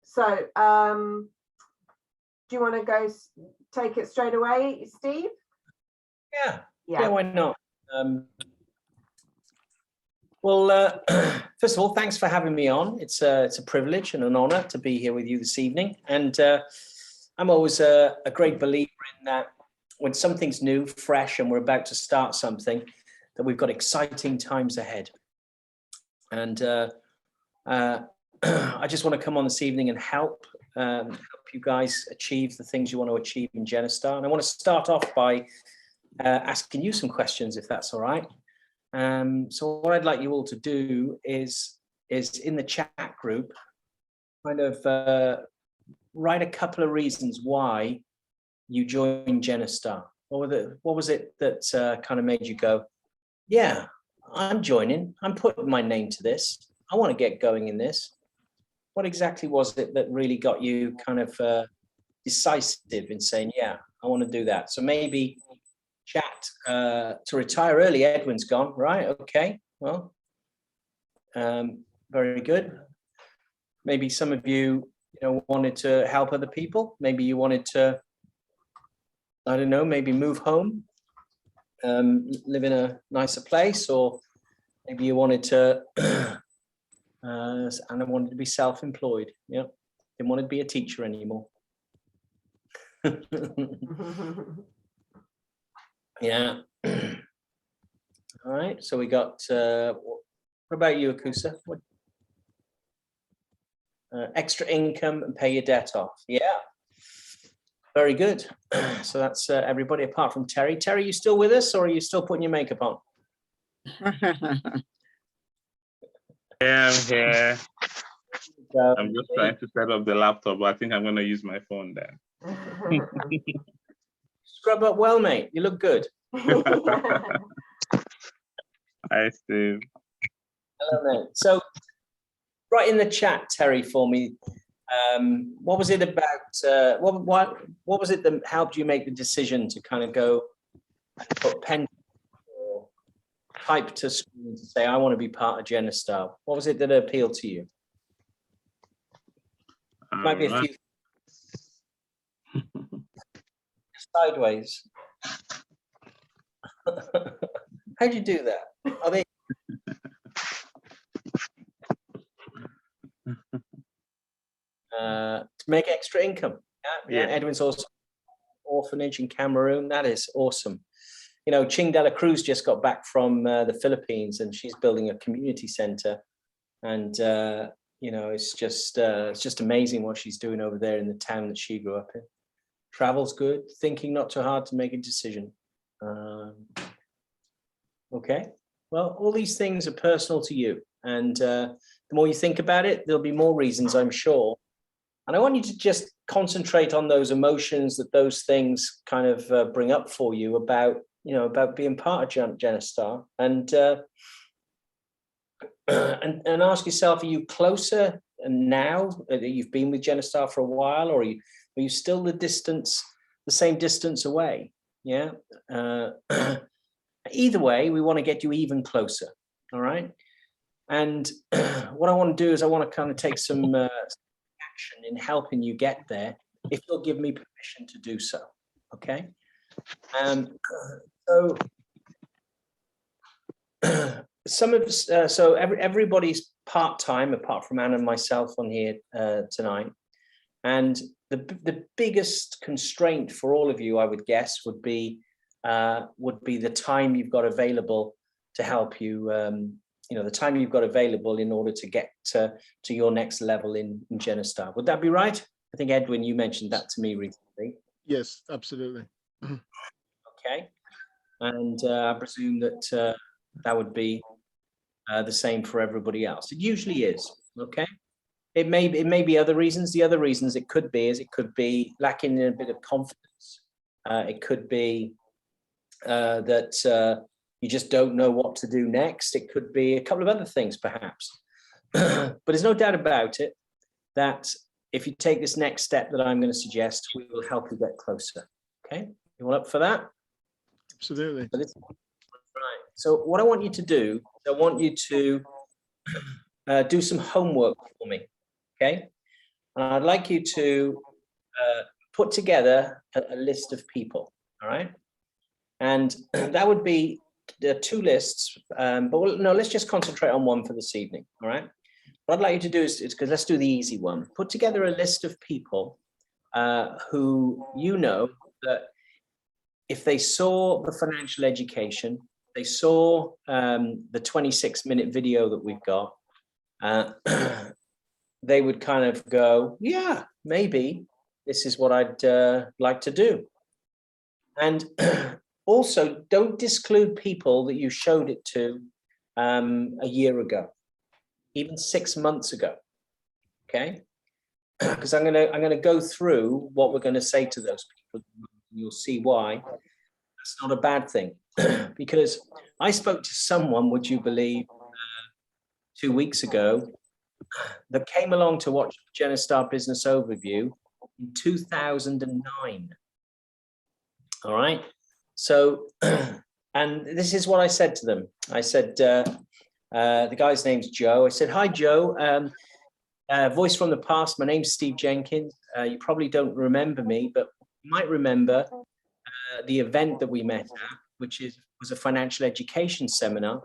So, do you want to go take it straight away, Steve? Yeah, why not? Well, first of all, thanks for having me on. It's a privilege and an honor to be here with you this evening. And I'm always a great believer in that when something's new, fresh, and we're about to start something, that we've got exciting times ahead. And I just want to come on this evening and help you guys achieve the things you want to achieve in Genistar. And I want to start off by asking you some questions, if that's all right. So what I'd like you all to do is in the chat group, kind of write a couple of reasons why you joined Genistar. What was it that kind of made you go, yeah, I'm joining, I'm putting my name to this, I want to get going in this. What exactly was it that really got you kind of decisive in saying, yeah, I want to do that? So maybe chat to retire early. Edwin's gone, right? Okay, well, very good. Maybe some of you, wanted to help other people. Maybe you wanted to, I don't know, maybe move home, live in a nicer place, or maybe you wanted to, and I wanted to be self-employed. Yeah, didn't want to be a teacher anymore. Yeah. All right. So we got. What about you, Akusa? What? Extra income and pay your debt off. Yeah. Very good. So that's everybody apart from Terry. Terry, you still with us, or are you still putting your makeup on? Yeah, I'm here. I'm just trying to set up the laptop, but I think I'm going to use my phone then. Scrub up well, mate. You look good. Hi, Steve. Hello, mate. So, right in the chat, Terry, for me, what was it about? What was it that helped you make the decision to kind of go put pen or type to screen to say, I want to be part of Genistar? What was it that appealed to you? Might be a few sideways. How'd you do that? Are they? To make extra income. Yeah. Edwin's also orphanage in Cameroon. That is awesome. Ching de la Cruz just got back from the Philippines, and she's building a community center. And it's just amazing what she's doing over there in the town that she grew up in. Travel's good. Thinking not too hard to make a decision. Okay. Well, all these things are personal to you, and the more you think about it, there'll be more reasons, I'm sure. And I want you to just concentrate on those emotions that those things kind of bring up for you about being part of Genistar, and ask yourself: are you closer now that you've been with Genistar for a while, or are you still the same distance away? Yeah. Either way, we want to get you even closer. All right. And what I want to do is I want to kind of take some action in helping you get there, if you'll give me permission to do so. Okay. So everybody's part-time apart from Anna and myself on here tonight, and the biggest constraint for all of you, I would guess, would be the time you've got available to help you. The time you've got available in order to get to your next level in Genistar. Would that be right? I think, Edwin, you mentioned that to me recently. Yes, absolutely. Okay. And I presume that that would be the same for everybody else. It usually is. Okay. It may be other reasons. The other reasons it could be lacking in a bit of confidence. It could be that you just don't know what to do next. It could be a couple of other things, perhaps. But there's no doubt about it that if you take this next step that I'm going to suggest, we will help you get closer. Okay, you all up for that? Absolutely. Right. So what I want you to do, I want you to do some homework for me, okay? And I'd like you to put together a list of people, all right? And that would be the 2 lists, but no, let's just concentrate on one for this evening, all right? What I'd like you to do is because let's do the easy one. Put together a list of people who you know that if they saw the financial education, they saw the 26-minute video that we've got, they would kind of go, yeah, maybe this is what I'd like to do. And also, don't disclude people that you showed it to a year ago, even 6 months ago, okay? Because I'm gonna go through what we're gonna say to those people. You'll see why that's not a bad thing. Because I spoke to someone, would you believe, 2 weeks ago, that came along to watch Genostar Business Overview in 2009. All right. So, and this is what I said to them. I said, the guy's name's Joe. I said, hi, Joe. Voice from the past. My name's Steve Jenkins. You probably don't remember me, but you might remember the event that we met at, which was a financial education seminar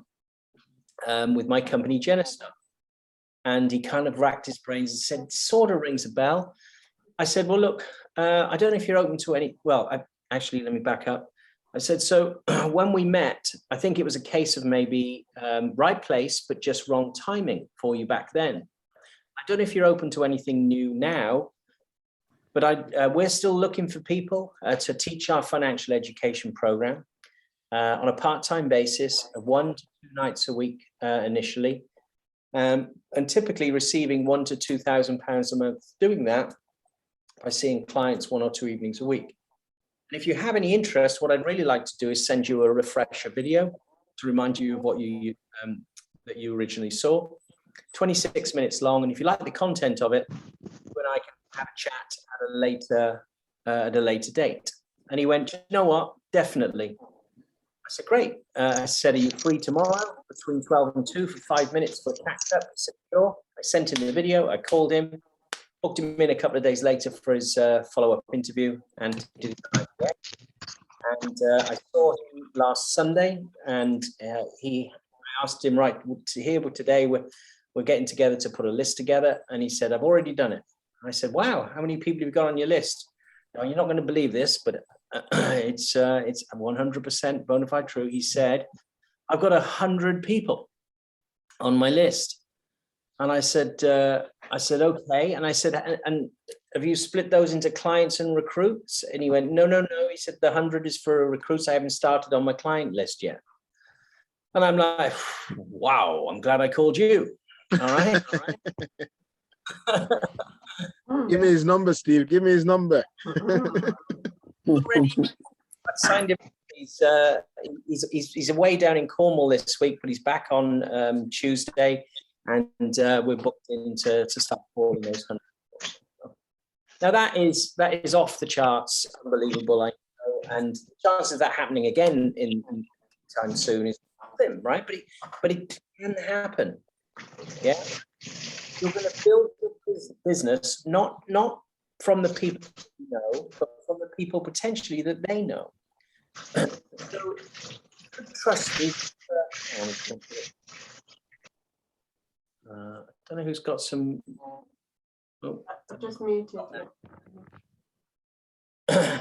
with my company, Genostar. And he kind of racked his brains and said, sort of rings a bell. I said, well, look, I don't know if you're open to any, well, actually, let me back up. I said, so when we met, I think it was a case of maybe right place, but just wrong timing for you back then. I don't know if you're open to anything new now, but we're still looking for people to teach our financial education program on a part-time basis, 1 to 2 nights a week initially, and typically receiving £1,000 to £2,000 a month doing that by seeing clients 1 or 2 evenings a week. And if you have any interest, what I'd really like to do is send you a refresher video to remind you of what that you originally saw. 26 minutes long, and if you like the content of it, you and I can have a chat at a later date. And he went, you know what? Definitely. I said, great. I said, are you free tomorrow between 12 and 2 for 5 minutes for a catch up? He said, sure. I sent him the video. I called him, booked him in a couple of days later for his follow-up interview, and did it the night away. And I saw him last Sunday, and I asked him, right, here today we're getting together to put a list together, and he said, I've already done it. I said, wow, how many people have you got on your list? Now, you're not going to believe this, but it's 100% bona fide true. He said, I've got 100 people on my list. And I said, okay. And I said, and have you split those into clients and recruits? And he went, no. He said, the 100 is for recruits. I haven't started on my client list yet. And I'm like, wow, I'm glad I called you. All right. Give me his number, Steve. Give me his number. I signed him. He's away down in Cornwall this week, but he's back on Tuesday, and we're booked in to start calling those 100. Now that is off the charts, unbelievable, I know, and the chances of that happening again in time soon is slim, right? But it can happen. Yeah, you're going to build your business not from the people you know, but from the people potentially that they know. So trust me. I don't know who's got some. Oh. I just muted you.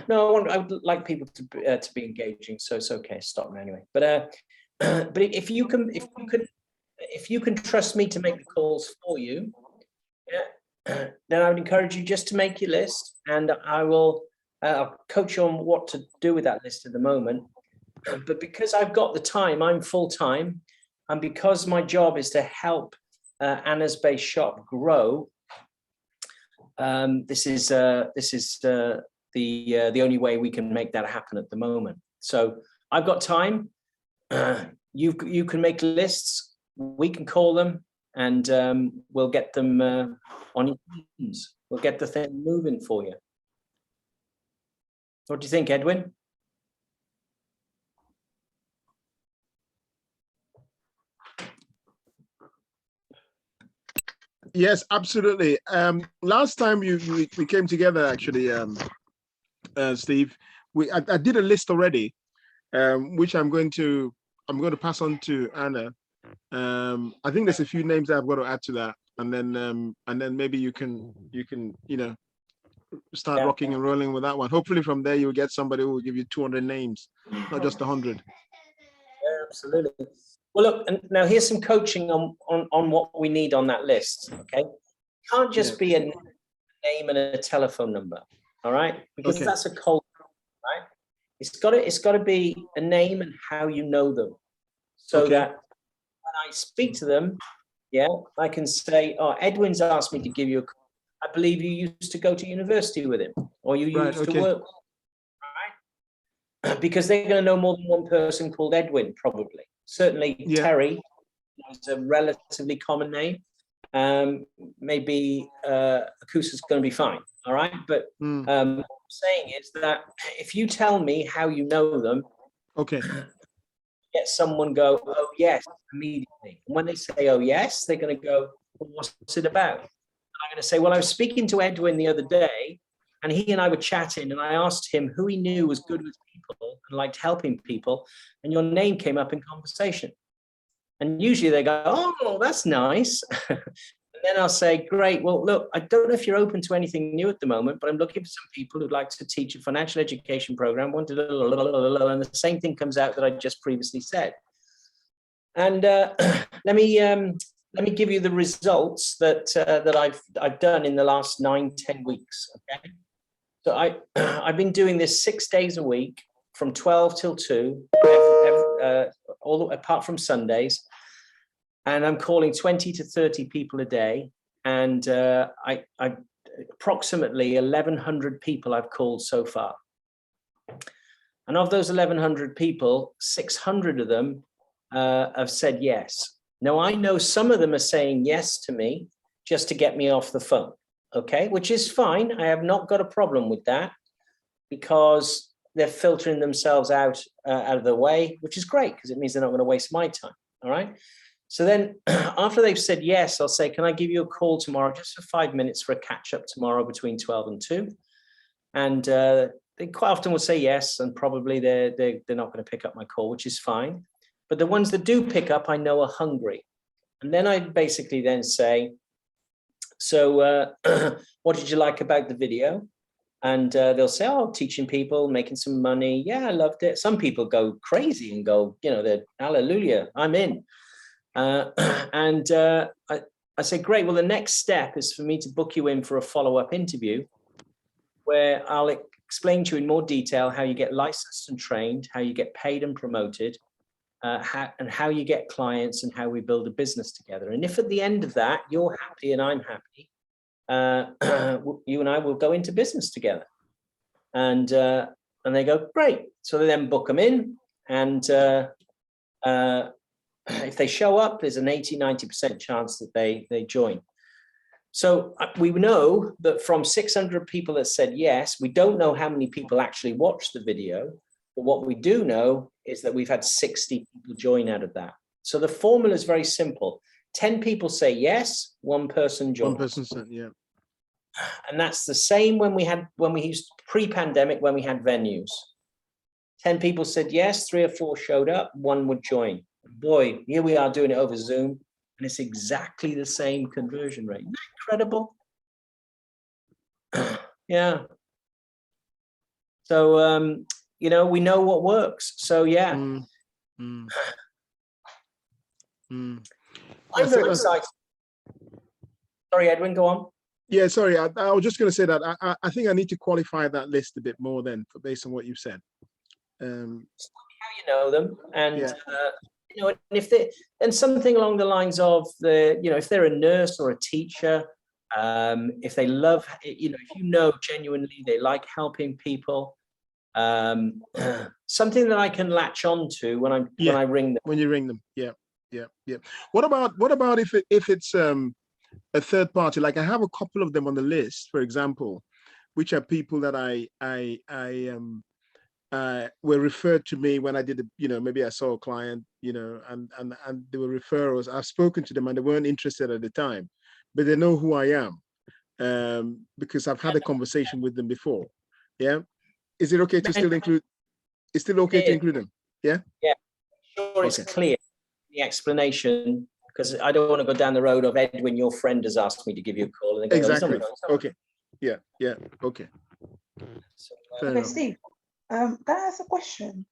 No, I would like people to be engaging, so it's okay. Stop me anyway. But if you can trust me to make the calls for you, yeah, then I would encourage you just to make your list, and I'll coach you on what to do with that list at the moment. But because I've got the time, I'm full time, and because my job is to help Anna's Bay shop grow. This is the only way we can make that happen at the moment. So I've got time. You can make lists. We can call them, and we'll get them on your teams. We'll get the thing moving for you. What do you think, Edwin? Yes, absolutely. Last time we came together, actually, Steve, I did a list already, which I'm going to pass on to Anna. I think there's a few names that I've got to add to that, and then maybe you can start rocking and rolling with that one. Hopefully, from there you'll get somebody who will give you 200 names, not just 100. Yeah, absolutely. Well, look, and now here's some coaching on what we need on that list. Okay, it can't just be a name and a telephone number. All right, because that's a cold, right? It's got to be a name and how you know them, so that when I speak to them, I can say, "Oh, Edwin's asked me to give you a call. I believe you used to go to university with him, or you used to work." Right? Because they're going to know more than one person called Edwin, probably. Certainly, Terry is a relatively common name. Maybe Akusa's going to be fine. All right, but what I'm saying is that if you tell me how you know them, get someone go, "Oh yes," immediately. And when they say, "Oh yes," they're going to go, "Well, what's it about?" I'm going to say, "Well, I was speaking to Edwin the other day, and he and I were chatting, and I asked him who he knew was good with people and liked helping people, and your name came up in conversation." And usually they go, "Oh, that's nice." And then I'll say, "Great. Well, look, I don't know if you're open to anything new at the moment, but I'm looking for some people who'd like to teach a financial education program." And the same thing comes out that I just previously said. And let me give you the results that I've done in the last 9-10 weeks. Okay, so I've been doing this 6 days a week from 12 till 2, all apart from Sundays. And I'm calling 20 to 30 people a day. And I approximately 1,100 people I've called so far. And of those 1,100 people, 600 of them have said yes. Now, I know some of them are saying yes to me just to get me off the phone, okay, which is fine. I have not got a problem with that because they're filtering themselves out of the way, which is great because it means they're not going to waste my time, all right? So then after they've said yes, I'll say, "Can I give you a call tomorrow just for 5 minutes for a catch up tomorrow between 12 and 2? And they quite often will say yes, and probably they're not going to pick up my call, which is fine. But the ones that do pick up, I know are hungry. And then I basically then say, "So what did you like about the video?" And they'll say, "Oh, teaching people, making some money. Yeah, I loved it." Some people go crazy and go, they're hallelujah, I'm in. And I say, "Great. Well, the next step is for me to book you in for a follow-up interview where I'll explain to you in more detail how you get licensed and trained, how you get paid and promoted, and how you get clients and how we build a business together. And if at the end of that, you're happy and I'm happy, you and I will go into business together." And they go, "Great." So they then book them in. And if they show up, there's an 80-90% chance that they join. So we know that from 600 people that said yes, we don't know how many people actually watched the video, but what we do know is that we've had 60 people join out of that. So the formula is very simple. 10 people say yes, 1 person joins. 1 person said, yeah. And that's the same when we used pre-pandemic, when we had venues. 10 people said yes, 3 or 4 showed up, 1 would join. Boy, here we are doing it over Zoom, and it's exactly the same conversion rate. Isn't that incredible? Yeah. So, we know what works. So, yeah. I'm very excited. Sorry, Edwin, go on. Yeah, sorry. I was just going to say that I think I need to qualify that list a bit more then, based on what you've said. How you know them, and and if they, and something along the lines of if they're a nurse or a teacher, if they love, if genuinely they like helping people, something that I can latch on to when I ring them. When you ring them, yeah. What about if it's a third party? Like I have a couple of them on the list, for example, which are people that were referred to me when I did, maybe I saw a client, and they were referrals. I've spoken to them and they weren't interested at the time, but they know who I am, because I've had a conversation with them before. Yeah. Is it okay to still include? It's still okay to include them? Yeah. Yeah. Sure, it's clear the explanation, because I don't want to go down the road of Edwin, your friend has asked me to give you a call. And they go, Exactly. Okay. Yeah. Okay. So, Fair Okay, enough. Steve, can I ask a question?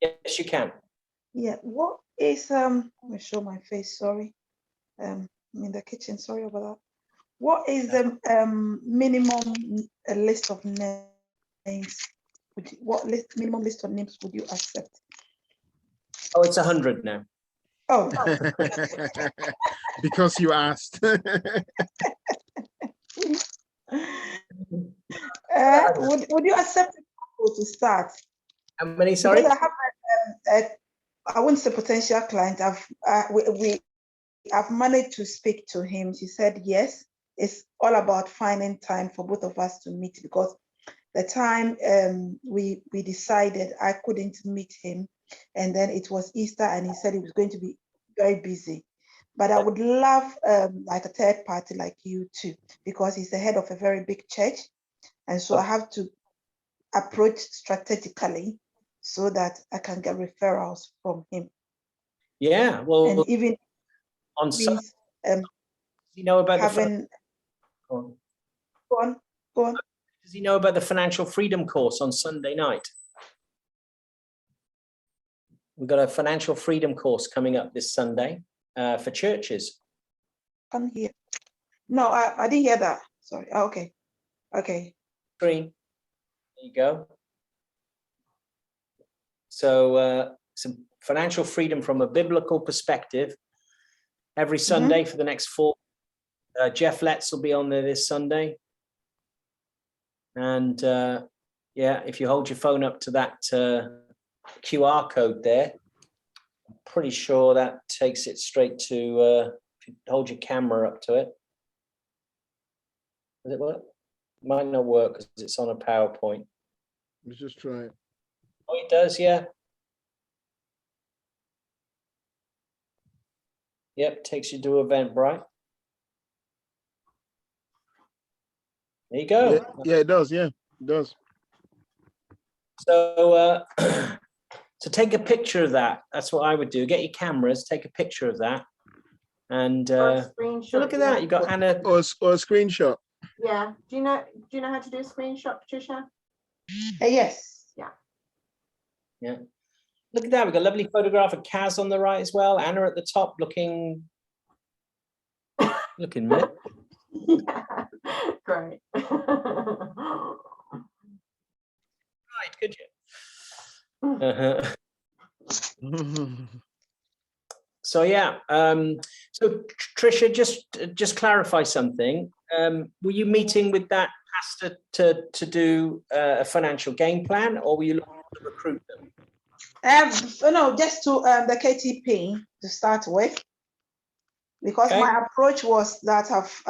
yes, you can. Yeah, what is let me show my face, sorry. I'm in the kitchen, sorry about that. What is the minimum list of names? What minimum list of names would you accept? Oh, it's 100 now. Oh, Because you asked. would you accept it to start? How many, sorry? Because I have I wouldn't say potential client. I've managed to speak to him. She said yes. It's all about finding time for both of us to meet, because the time we decided I couldn't meet him, and then it was Easter and he said he was going to be very busy. But I would love like a third party like you too, because he's the head of a very big church, and so I have to approach strategically so that I can get referrals from him. Yeah, well, And even on Sunday, means does he know about having the go on. does he know about the financial freedom course on Sunday night? We've got a financial freedom course coming up this Sunday for churches. Can't hear. No, I didn't hear that. Sorry. Oh, okay. Screen. There you go. So some financial freedom from a biblical perspective every Sunday for the next 4. Jeff Letts will be on there this Sunday. And yeah, if you hold your phone up to that QR code there, I'm pretty sure that takes it straight to, if you hold your camera up to it. Does it work? Might not work because it's on a PowerPoint. Let's just try it. Oh, it does, yeah. Yep, takes you to Eventbrite. There you go. Yeah, it does. Yeah, it does. So, so take a picture of that. That's what I would do. Get your cameras, take a picture of that, and Or a screenshot. look at that. You got Anna. Or a screenshot. Yeah. Do you know how to do a screenshot, Patricia? Yes. Yeah. Look at that. We've got a lovely photograph of Kaz on the right as well. Anna at the top, looking meh. Yeah. Great. Right, could you? So yeah. So Tricia, just clarify something. Were you meeting with that pastor to do a financial game plan, or were you looking to recruit them? No, just to the KTP to start with, because Okay. my approach was that I've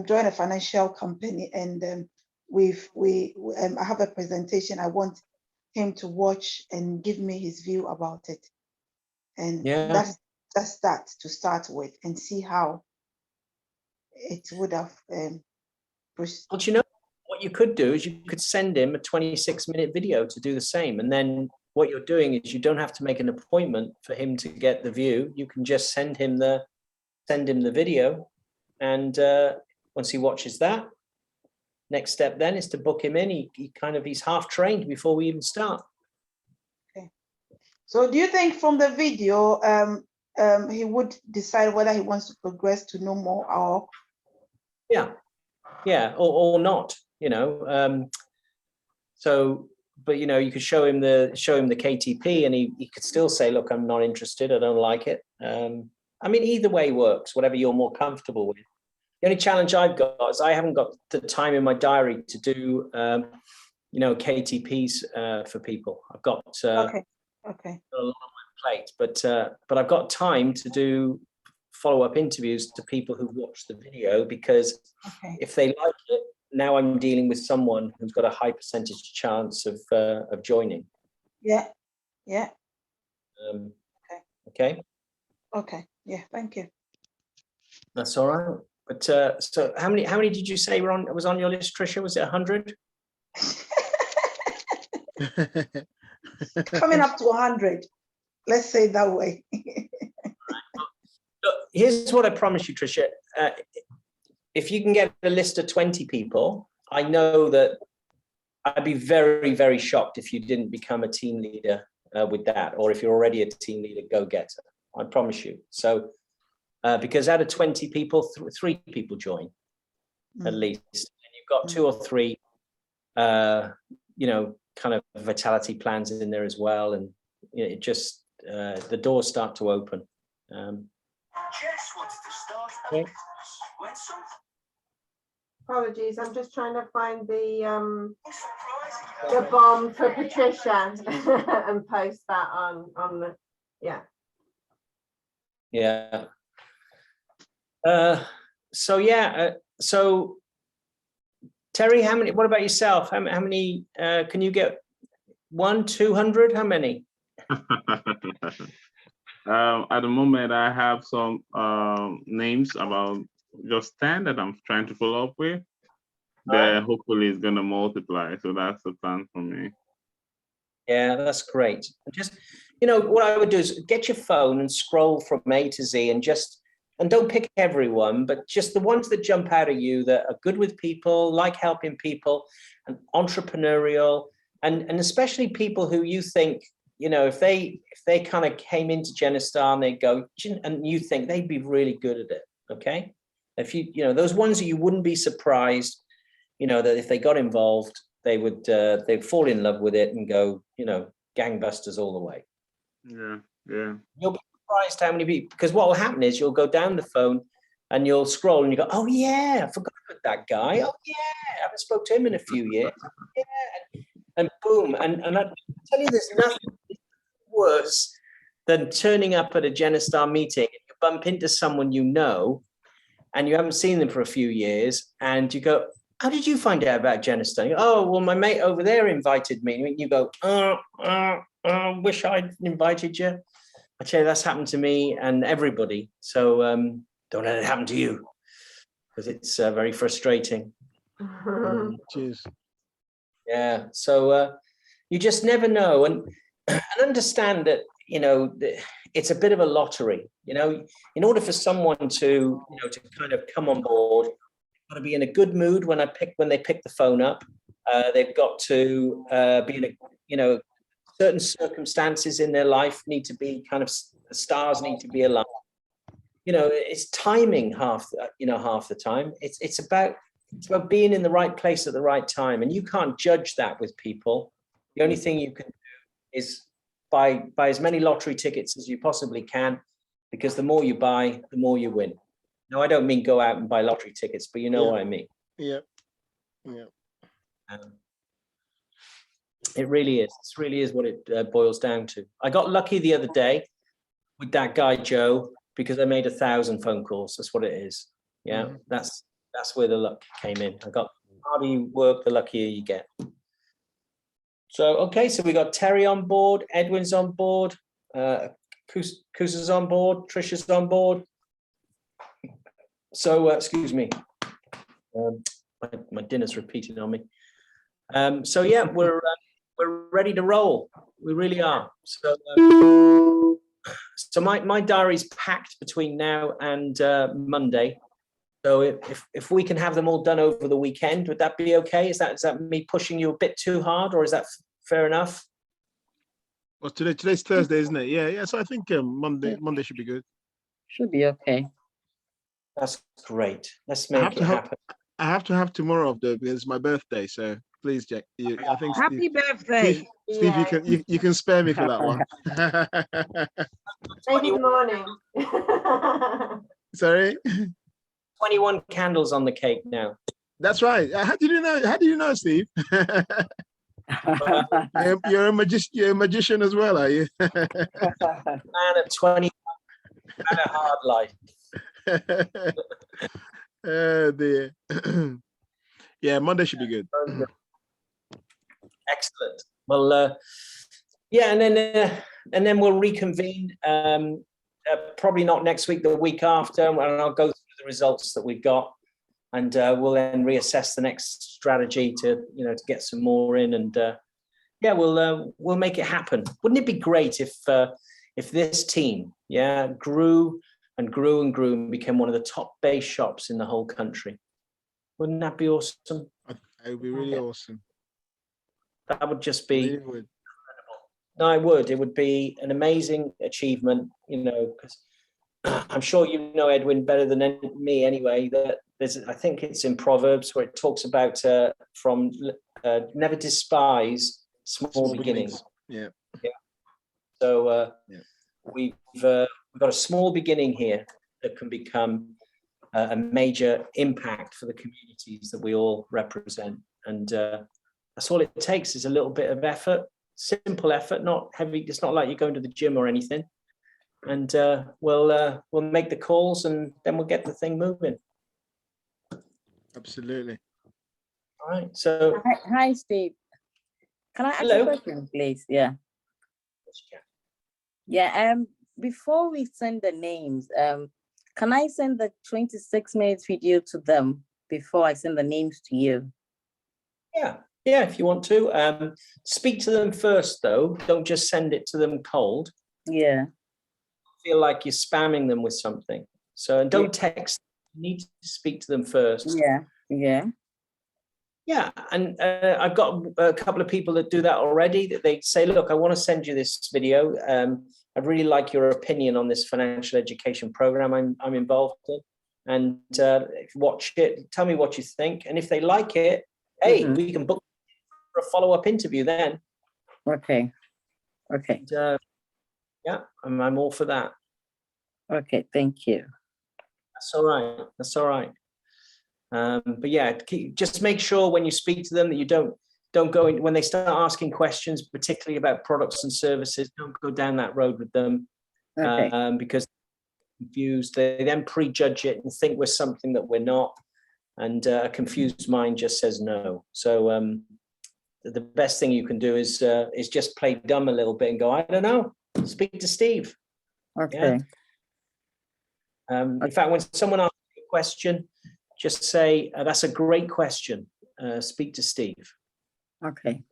joined a financial company, and I have a presentation. I want him to watch and give me his view about it, and Yeah. that's that to start with, and see how it would have. Well, you know what you could do is you could send him a 26-minute video to do the same, and then what you're doing is you don't have to make an appointment for him to get the view. You can just send him the video, and once he watches that, next step then is to book him in. He's half trained before we even start. Okay. So, do you think from the video, he would decide whether he wants to progress to know more, or? Yeah, or not. So, but you could show him the KTP, and he could still say, "Look, I'm not interested. I don't like it." I mean, either way works. Whatever you're more comfortable with. The only challenge I've got is I haven't got the time in my diary to do, KTPs for people. I've got Okay. a lot on my plate, but I've got time to do follow-up interviews to people who've watched the video, because if they like it, now I'm dealing with someone who's got a high percentage chance of joining. Yeah. Yeah. Okay, Okay. Yeah. Thank you. that's all right. But so how many did you say was on your list, Tricia? Was it 100? Coming up to 100. Let's say it that way. Look, here's what I promise you, Tricia. If you can get a list of 20 people, I know that I'd be very, very shocked if you didn't become a team leader with that, or if you're already a team leader, go-getter. I promise you. So, because out of 20 people, 3 people join at least, and you've got 2 or 3, kind of vitality plans in there as well, and it just the doors start to open. Jess wanted to start a Okay. business when something Apologies, I'm just trying to find the surprising bomb for Patricia and post that on the, yeah. Yeah. So Terry, how many? What about yourself? How many? Can you get 200? How many? At the moment, I have some names about just 10 that I'm trying to follow up with. Then hopefully it's gonna multiply. So that's the plan for me. Yeah, that's great. Just, what I would do is get your phone and scroll from A to Z and don't pick everyone, but just the ones that jump out at you that are good with people, like helping people, and entrepreneurial, and especially people who you think, if they kind of came into Genistar and they go, and you think they'd be really good at it. Okay. If those ones that you wouldn't be surprised, that if they got involved, they'd fall in love with it and go, gangbusters all the way. Yeah. You'll be surprised how many people, because what will happen is you'll go down the phone and you'll scroll and you go, oh yeah, I forgot about that guy. Oh yeah, I haven't spoke to him in a few years. Yeah. And boom. And I tell you, there's nothing worse than turning up at a Genistar meeting and you bump into someone and you haven't seen them for a few years, and you go, how did you find out about Genistar? You go, oh, well, my mate over there invited me. And you go, wish I'd invited you. I tell you, that's happened to me and everybody. So don't let it happen to you, because it's very frustrating. Cheers. Yeah. So you just never know, and understand that it's a bit of a lottery. In order for someone to kind of come on board, they've got to be in a good mood when they pick the phone up. They've got to be in a certain circumstances in their life need to be kind of, the stars need to be aligned. It's timing half the time. It's about being in the right place at the right time, and you can't judge that with people. The only thing you can do is buy as many lottery tickets as you possibly can, because the more you buy, the more you win. Now, I don't mean go out and buy lottery tickets, but you know what I mean. Yeah. It really is. This really is what it boils down to. I got lucky the other day with that guy, Joe, because I made 1,000 phone calls. That's what it is. Yeah, that's where the luck came in. The harder you work, the luckier you get. So, okay, so we got Terry on board, Edwin's on board, Kusa's on board, Trisha's on board. So, excuse me, my dinner's repeating on me. So yeah, we're ready to roll. We really are. So my diary's packed between now and Monday. So if we can have them all done over the weekend, would that be okay? Is that me pushing you a bit too hard, or is that fair enough? Well, today's Thursday, isn't it? Yeah. So I think Monday should be good. Should be okay. That's great. Let's make it happen. I have to have tomorrow off though, because it's my birthday. So please, Jack. I think Happy birthday. Steve, Yeah. you can spare me for that one. Maybe the morning. Sorry. 21 candles on the cake now. That's right. How do you know, Steve? You're a magician as well, are you? Man at 21 had a hard life. Oh dear. Yeah, Monday should be good. Excellent. Well, Yeah, and then we'll reconvene. Probably not next week, the week after, and I'll go through the results that we've got, and we'll then reassess the next strategy to to get some more in, and yeah, we'll make it happen. Wouldn't it be great if this team, yeah, grew and grew and grew and became one of the top bass shops in the whole country? Wouldn't that be awesome? It would be really awesome. That would just be. Really would. No, I would. It would be an amazing achievement, because I'm sure you know, Edwin, better than me anyway, that I think it's in Proverbs where it talks about never despise small beginnings. Yeah. So Yeah. we've got a small beginning here that can become a major impact for the communities that we all represent. And that's all it takes, is a little bit of effort, simple effort, not heavy. It's not like you're going to the gym or anything. And we'll make the calls, and then we'll get the thing moving. Absolutely. All right. So Hi, Steve. Can I ask Hello. a question, please? Yeah. Yeah. Before we send the names, can I send the 26 minutes video to them before I send the names to you? yeah, if you want to, speak to them first, though. Don't just send it to them cold. Yeah. Feel like you're spamming them with something. So, and don't text. You need to speak to them first. Yeah. Yeah. Yeah, and I've got a couple of people that do that already. That they say, "Look, I want to send you this video. I'd really like your opinion on this financial education program I'm involved in, and watch it. Tell me what you think, and if they like it, hey, we can book for a follow-up interview then." Okay. Okay. And, yeah, I'm all for that. Okay. Thank you. That's all right. That's all right. But yeah, just make sure when you speak to them that you don't go in when they start asking questions, particularly about products and services. Don't go down that road with them, Okay. because they're confused. They then prejudge it and think we're something that we're not, and a confused mind just says no. So the best thing you can do is just play dumb a little bit and go, I don't know. Speak to Steve. Okay. Yeah. In fact, when someone asks you a question, just say, that's a great question. Speak to Steve. Okay.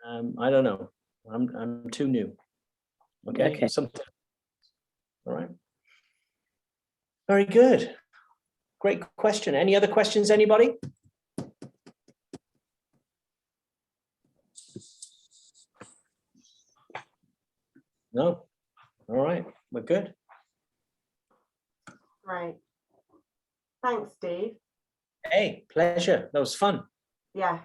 I don't know. I'm too new. Okay. Okay. Sometimes. All right. Very good. Great question. Any other questions, anybody? No. All right. We're good. Great. Thanks, Steve. Hey, pleasure. That was fun. Yeah.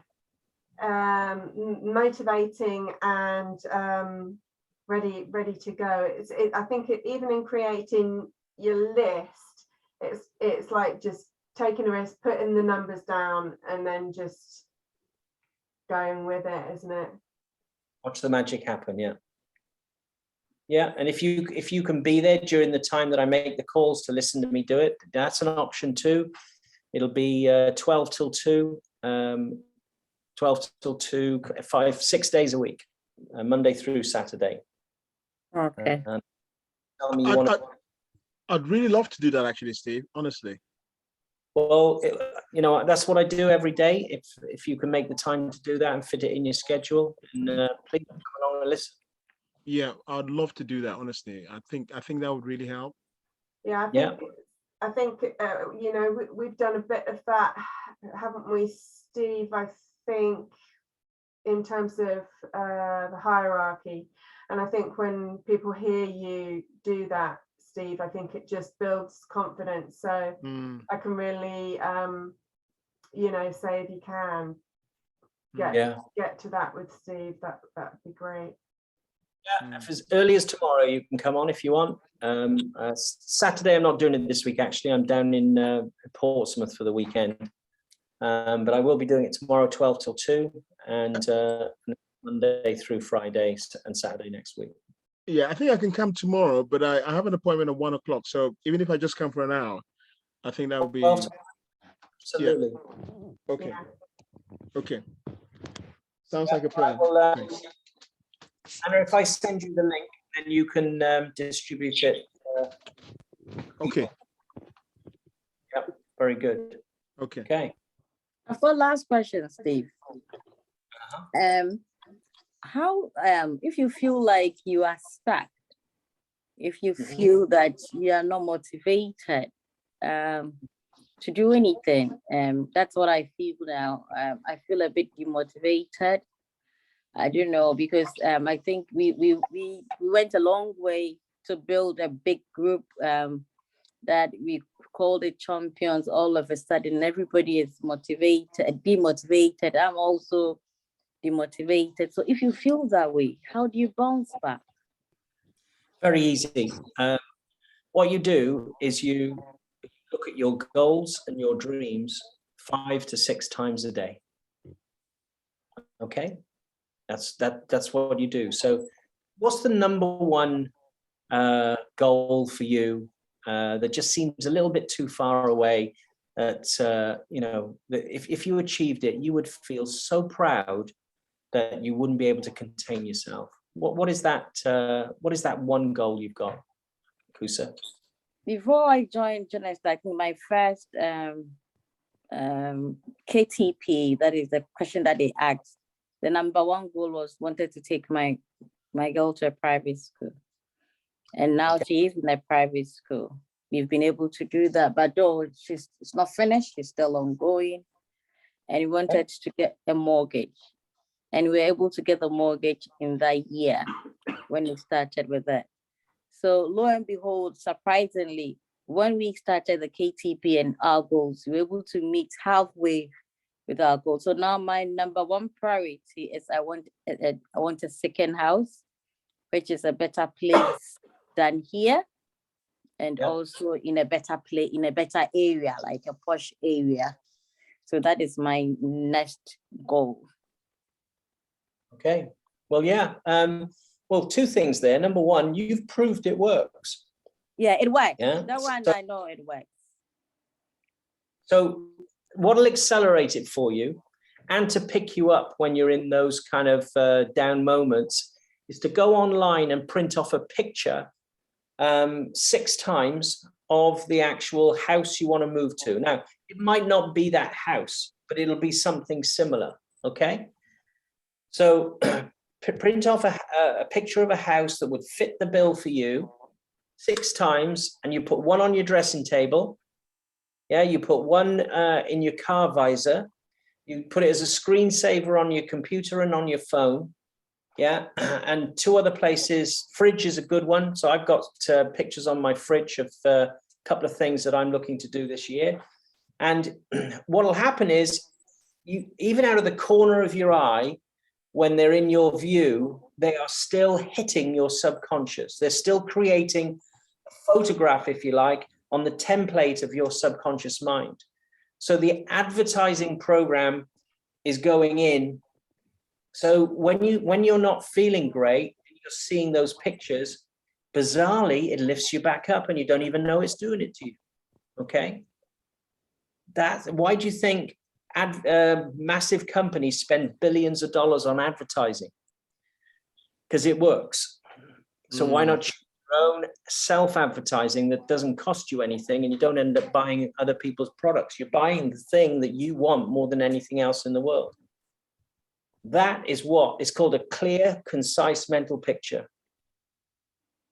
Motivating and ready to go. I think even in creating your list, it's like just taking a risk, putting the numbers down, and then just going with it, isn't it? Watch the magic happen. Yeah. Yeah, and if you can be there during the time that I make the calls to listen to me do it, that's an option too. It'll be 12 till 2, 12 till 2, 6 days a week, Monday through Saturday. Okay. Tell me you want to. I'd really love to do that, actually, Steve, honestly. Well, that's what I do every day. If you can make the time to do that and fit it in your schedule, and please come along and listen. Yeah, I'd love to do that, honestly. I think that would really help. Yeah, I think we've done a bit of that, haven't we, Steve? I think in terms of the hierarchy, and I think when people hear you do that, Steve, I think it just builds confidence. So I can really, say if you can get to that with Steve, that'd be great. Yeah, if as early as tomorrow, you can come on if you want. Saturday, I'm not doing it this week, actually. I'm down in Portsmouth for the weekend. But I will be doing it tomorrow, 12 till 2, and Monday through Friday and Saturday next week. Yeah, I think I can come tomorrow, but I have an appointment at 1 o'clock. So even if I just come for an hour, I think that would be... Absolutely. Yeah. Okay. Sounds like a plan. Anna, if I send you the link, then you can distribute it. Okay. Yep, very good. Okay. Okay. For last question, Steve. How if you feel like you are stuck, if you feel that you are not motivated to do anything, that's what I feel now. I feel a bit demotivated. I don't know, because I think we went a long way to build a big group that we called it champions. All of a sudden, everybody is motivated, demotivated. I'm also demotivated. So if you feel that way, how do you bounce back? Very easy. What you do is you look at your goals and your dreams 5 to 6 times a day. Okay, that's what you do. So what's the number one goal for you that just seems a little bit too far away, that you know, that if you achieved it, you would feel so proud that you wouldn't be able to contain yourself? What is that one goal you've got, Kusa? Before I joined Journalist, I think my first KTP, that is the question that they asked, the number one goal was wanted to take my girl to a private school. And now she is in a private school. We've been able to do that, but though it's not finished, it's still ongoing. And we wanted to get a mortgage. And we were able to get the mortgage in that year when we started with that. So lo and behold, surprisingly, when we started the KTP and our goals, we were able to meet halfway with our goals. So now my number one priority is I want a second house, which is a better place than here, and also in a better place, in a better area, like a posh area. So that is my next goal. Okay. Well, yeah. Well, 2 things there. Number one, you've proved it works. Yeah, it works. Yeah. That one, So, I know it works. so what'll accelerate it for you and to pick you up when you're in those kind of down moments is to go online and print off a picture 6 times of the actual house you want to move to. Now, it might not be that house, but it'll be something similar. Okay. So print off a picture of a house that would fit the bill for you 6 times, and you put one on your dressing table. Yeah, you put one in your car visor. You put it as a screensaver on your computer and on your phone. Yeah, and 2 other places. Fridge is a good one. So I've got pictures on my fridge of a couple of things that I'm looking to do this year. And what will happen is, you, even out of the corner of your eye, when they're in your view, they are still hitting your subconscious. They're still creating a photograph, if you like, on the template of your subconscious mind. So the advertising program is going in. So when you're not feeling great, you're seeing those pictures, bizarrely, it lifts you back up and you don't even know it's doing it to you. Okay. Why do you think massive companies spend billions of dollars on advertising? Because it works. So why not choose your own self-advertising that doesn't cost you anything, and you don't end up buying other people's products? You're buying the thing that you want more than anything else in the world. That is what is called a clear, concise mental picture.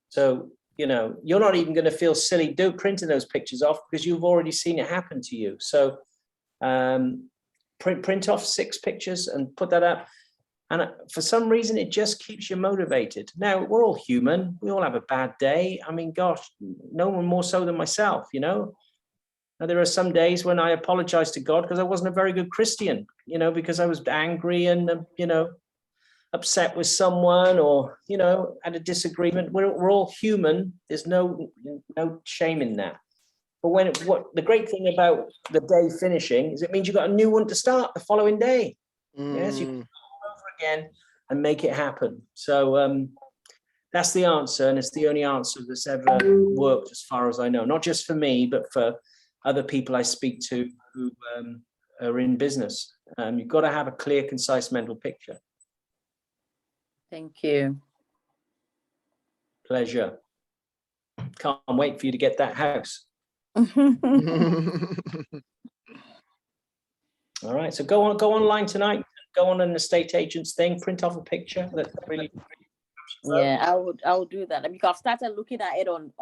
So, you know, you're not even going to feel silly printing those pictures off, because you've already seen it happen to you. So print off 6 pictures and put that up. And for some reason, it just keeps you motivated. Now, we're all human. We all have a bad day. I mean, gosh, no one more so than myself, you know. Now, there are some days when I apologize to God because I wasn't a very good Christian, you know, because I was angry and, you know, upset with someone, or, you know, had a disagreement. We're all human. There's no shame in that. But what the great thing about the day finishing is it means you've got a new one to start the following day. Yes, you can go over again and make it happen. So that's the answer, and it's the only answer that's ever worked as far as I know. Not just for me, but for other people I speak to who are in business. You've got to have a clear, concise mental picture. Thank you. Pleasure. Can't wait for you to get that house. All right, so go online tonight. Go on an estate agent's thing. Print off a picture. That's really. Yeah, I would do that because I've started looking at it on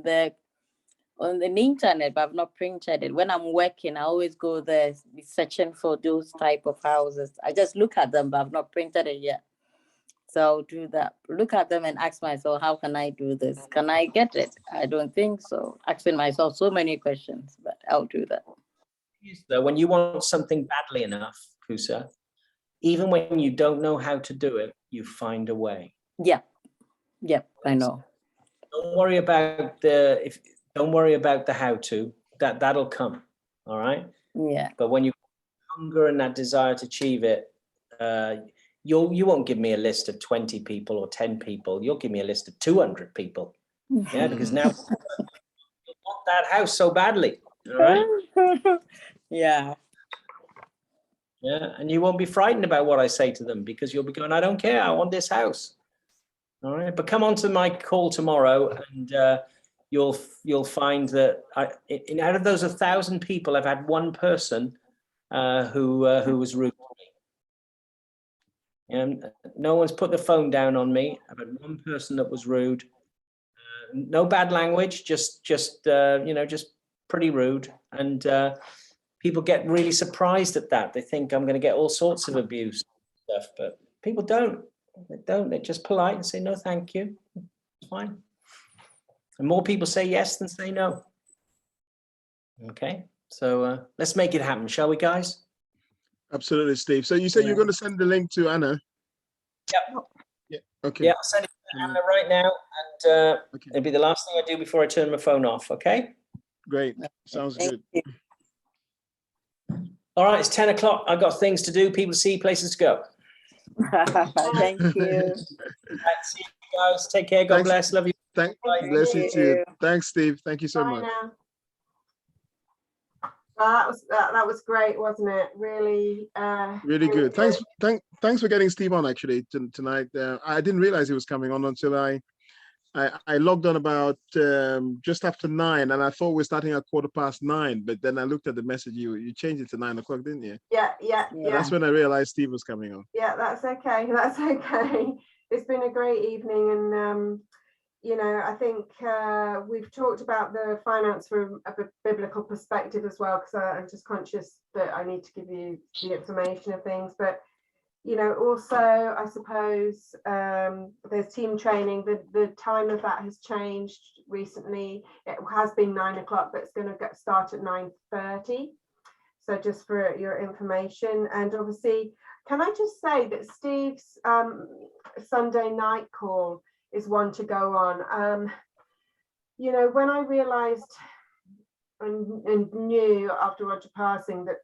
the internet, but I've not printed it. When I'm working, I always go there, be searching for those type of houses. I just look at them, but I've not printed it yet. So I'll do that. Look at them and ask myself, how can I do this? Can I get it? I don't think so. Asking myself so many questions, but I'll do that. So when you want something badly enough, Kusa, even when you don't know how to do it, you find a way. Yeah. Yep, I know. Don't worry about the how to. That'll come. All right. Yeah. But when you hunger and that desire to achieve it, you won't give me a list of 20 people or 10 people. You'll give me a list of 200 people. Yeah, because now you want that house so badly. All right. Yeah. Yeah, and you won't be frightened about what I say to them because you'll be going, I don't care, I want this house. All right, but come on to my call tomorrow, and you'll find that out of those 1,000 people, I've had one person who was rude to me. And no one's put the phone down on me. I've had one person that was rude. No bad language, just pretty rude. And people get really surprised at that. They think I'm going to get all sorts of abuse and stuff, but people don't. They don't. They're just polite and say no, thank you. It's fine. And more people say yes than say no. Okay, so let's make it happen, shall we, guys? Absolutely, Steve. So you said you're going to send the link to Anna? Yep. Yeah. Okay. Yeah, I'll send it to Anna right now, and Okay. it'll be the last thing I do before I turn my phone off. Okay. Great. Sounds good. All right, it's 10 o'clock. I've got things to do, people to see, places to go. Thank you. Right, see you guys. Take care. God Thanks. bless. Love you. Thank Bye. bless you Thank too. you. Thanks, Steve. Thank you so Bye much. now. That was great, wasn't it? Really, Really good. Thanks for getting Steve on actually tonight. I didn't realize he was coming on until I logged on about just after 9, and I thought we're starting at 9:15. But then I looked at the message. You changed it to 9 o'clock, didn't you? Yeah. That's when I realized Steve was coming on. Yeah, that's okay. That's okay. It's been a great evening, and I think we've talked about the finance from a biblical perspective as well, because I'm just conscious that I need to give you the information of things. But also, I suppose there's team training. The time of that has changed recently. It has been 9 o'clock, but it's going to start at 9:30. So just for your information. And obviously, can I just say that Steve's Sunday night call is one to go on. When I realized and knew after Roger passing that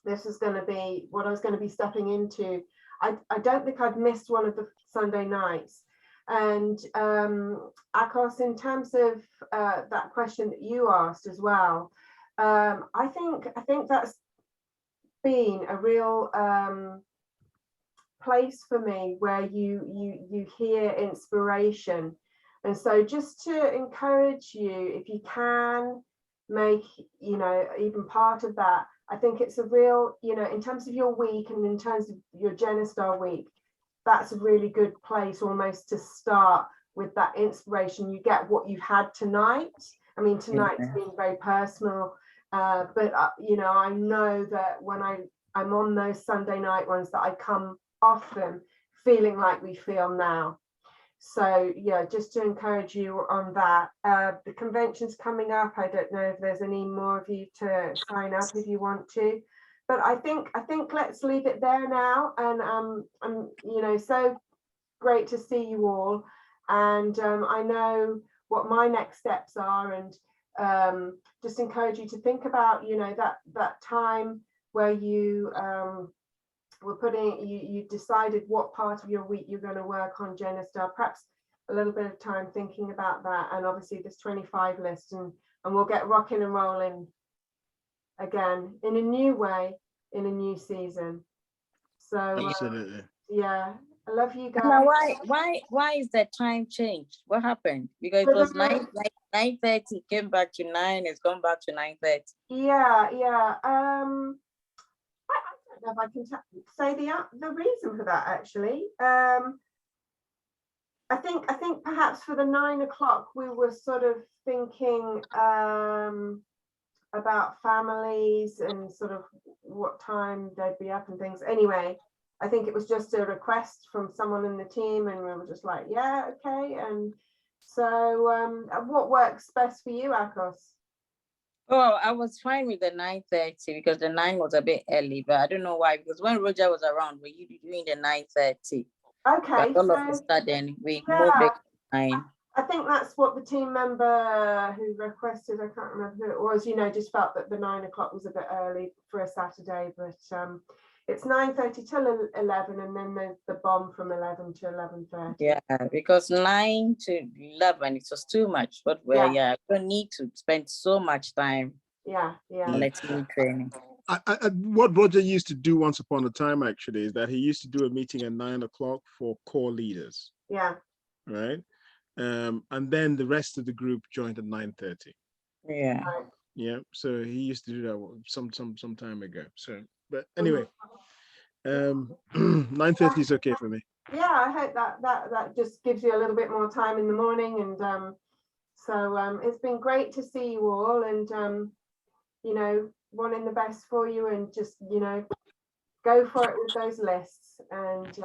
this was going to be what I was going to be stepping into, I don't think I'd missed one of the Sunday nights. And Akos, in terms of that question that you asked as well, I think that's been a real place for me where you hear inspiration. And so just to encourage you, if you can make even part of that, I think it's a real, in terms of your week and in terms of your Genistar week, that's a really good place almost to start with that inspiration. You get what you've had tonight. I mean, tonight's been very personal, but I know that when I'm on those Sunday night ones, that I come off them feeling like we feel now. So yeah, just to encourage you on that. The convention's coming up. I don't know if there's any more of you to sign up if you want to, but I think let's leave it there now. And I'm so great to see you all, and I know what my next steps are, and just encourage you to think about that time where you you decided what part of your week you're going to work on Genistar, perhaps a little bit of time thinking about that, and obviously this 25 list, and we'll get rocking and rolling again in a new way in a new season. So Absolutely. yeah, I love you guys. Now, why is the time changed? What happened? Because it was 9:30, came back to 9, it's gone back to 9:30. Yeah. I don't know if I can say the reason for that actually. I think perhaps for the 9 o'clock we were sort of thinking about families and sort of what time they'd be up and things. Anyway, I think it was just a request from someone in the team, and we were just like, yeah, okay. And so, what works best for you, Akos? Oh, I was fine with the 9:30 because the 9 was a bit early, but I don't know why. Because when Roger was around, were you doing the 9:30? Okay, But all of a so sudden we moved it to 9. I think that's what the team member who requested, I can't remember who it was, just felt that the 9 o'clock was a bit early for a Saturday, but it's 9:30 till 11, and then there's the bomb from 11 to 11:30. Yeah, because 9 to 11, it was too much. But I don't need to spend so much time on the team training. What Roger used to do once upon a time actually is that he used to do a meeting at 9 o'clock for core leaders. Yeah. Right. And then the rest of the group joined at 9:30. Yeah. Yeah. So he used to do that some time ago. So, but anyway, 9:30 is okay for me. Yeah, I hope that just gives you a little bit more time in the morning, and so it's been great to see you all, and wanting the best for you, and just go for it with those lists, and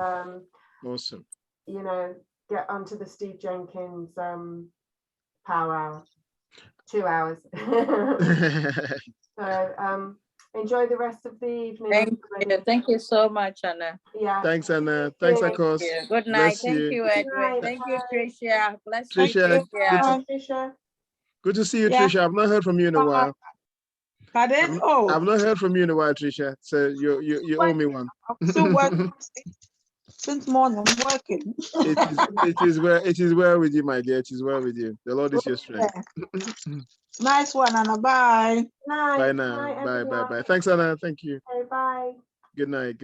Awesome. Get onto the Steve Jenkins power hour, 2 hours. So enjoy the rest of the evening. Thank you so much, Anna. Yeah. Thanks, Anna. Thanks, Akos. Good night. Thank you, Edwin. Thank you, Tricia. Bless you, Tricia. Good to see you, Tricia. I've not heard from you in a while. Pardon? I've not heard from you in a while, Tricia. So you owe me one. I'm still working. Since morning, I'm working. It is well with you, my dear. It is well with you. The Lord is your strength. Nice one, Anna. Bye. Night. Bye now. Bye. Thanks, Anna. Thank you. Okay, bye. Good night.